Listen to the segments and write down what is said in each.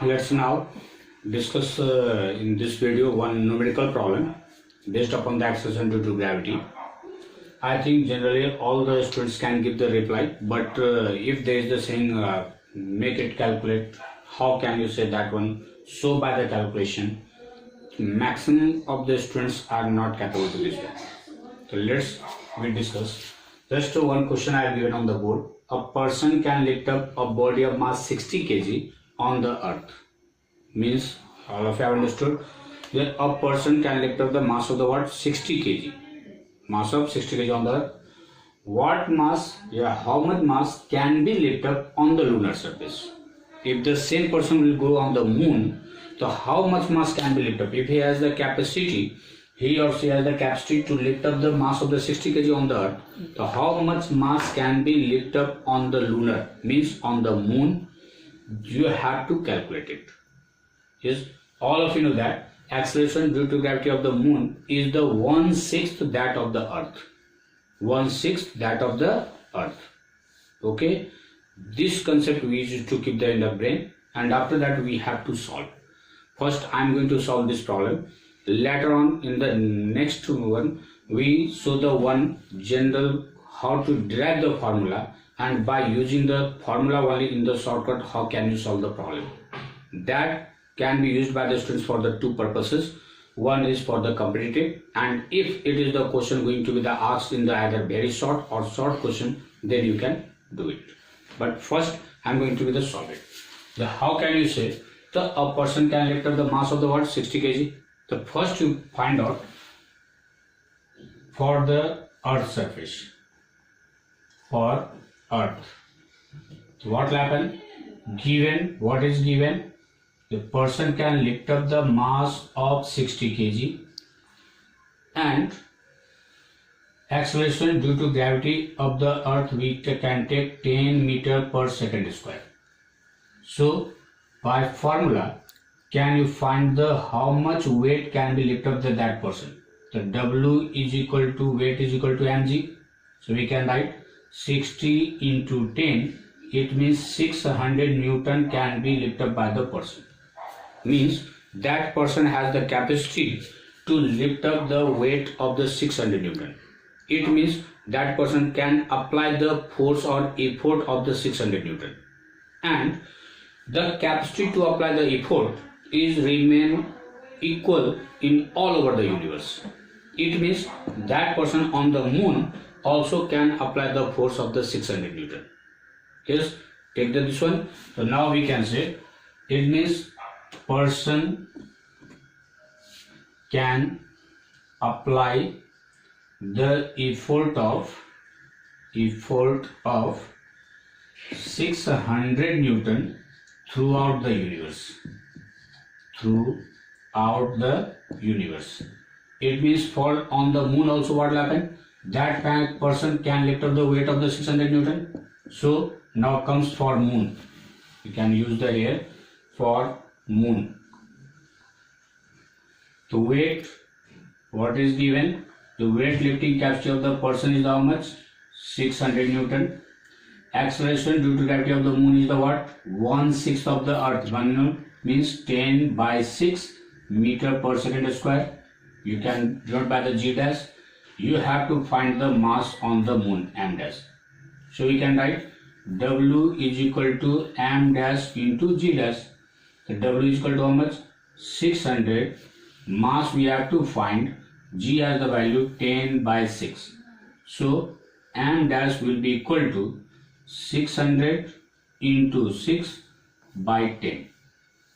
Let's now discuss in this video one numerical problem based upon the acceleration due to gravity. I think generally all the students can give the reply, but if there is the saying make it calculate, how can you say that one? So by the calculation, maximum of the students are not capable to this one. So we discuss. Just one question I have given on the board. A person can lift up a body of mass 60 kg on the earth. Means all of you have understood that a person can lift up the mass of the what? 60 kg. Mass of 60 kg on the earth. What mass, how much mass can be lifted up on the lunar surface? If the same person will go on the moon, so how much mass can be lifted up? If he has the capacity, he or she has the capacity to lift up the mass of the 60 kg on the earth, so how much mass can be lifted up on the lunar, means on the moon? You have to calculate it. Yes, all of you know that acceleration due to gravity of the moon is the 1/6 that of the earth. 1/6 that of the earth. Okay, this concept we used to keep there in the brain, and after that we have to solve. First I am going to solve this problem. Later on in the next one we show the one general how to derive the formula, and by using the formula only in the shortcut how can you solve the problem. That can be used by the students for the two purposes. One is for the competitive, and if it is the question going to be the asked in the either very short or short question, then you can do it. But first I am going to be the solve it. The how can you say the a person can lift up the mass of the what? 60 kg. The first you find out for the earth surface. For earth, so what will happen? Given, what is given? The person can lift up the mass of 60 kg and acceleration due to gravity of the earth we can take 10 meter per second square. So by formula can you find the how much weight can be lifted up that person? The W is equal to weight is equal to mg. So we can write 60 into 10, it means 600 Newton can be lifted up by the person. Means that person has the capacity to lift up the weight of the 600 Newton. It means that person can apply the force or effort of the 600 Newton. And the capacity to apply the effort is remain equal in all over the universe. It means that person on the moon also can apply the force of the 600 Newton. Yes, take this one. So now we can say it means person can apply the effort of 600 Newton throughout the universe. Throughout the universe. It means for on the moon also what will happen? That person can lift up the weight of the 600 Newton. So now comes for moon. You can use the here for moon. The weight, what is given? The weight lifting capacity of the person is how much? 600 Newton. Acceleration due to gravity of the moon is the what? 1/6 of the earth. 1 means 10 by 6 meter per second square. You can denote by the g dash. You have to find the mass on the moon, m dash. So we can write W is equal to m dash into g dash. The W is equal to how much? 600. Mass we have to find. G has the value 10 by 6. So m dash will be equal to 600 into 6 by 10.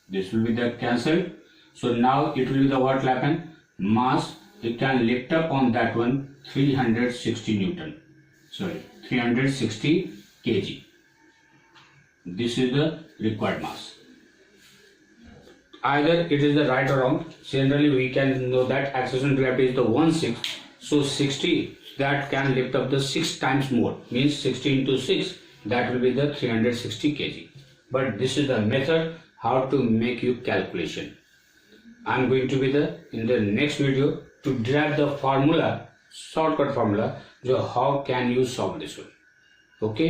This will be the cancelled. So now it will be the what will happen? Mass it can lift up on that one 360 Newton. Sorry, 360 kg. This is the required mass. Either it is the right or wrong. Generally we can know that acceleration gravity is the 1/6. So 60 that can lift up the 6 times more. Means 60 into 6 that will be the 360 kg. But this is the method how to make you calculation. I am going to be in the next video to derive the formula, shortcut formula, so how can you solve this one. Okay.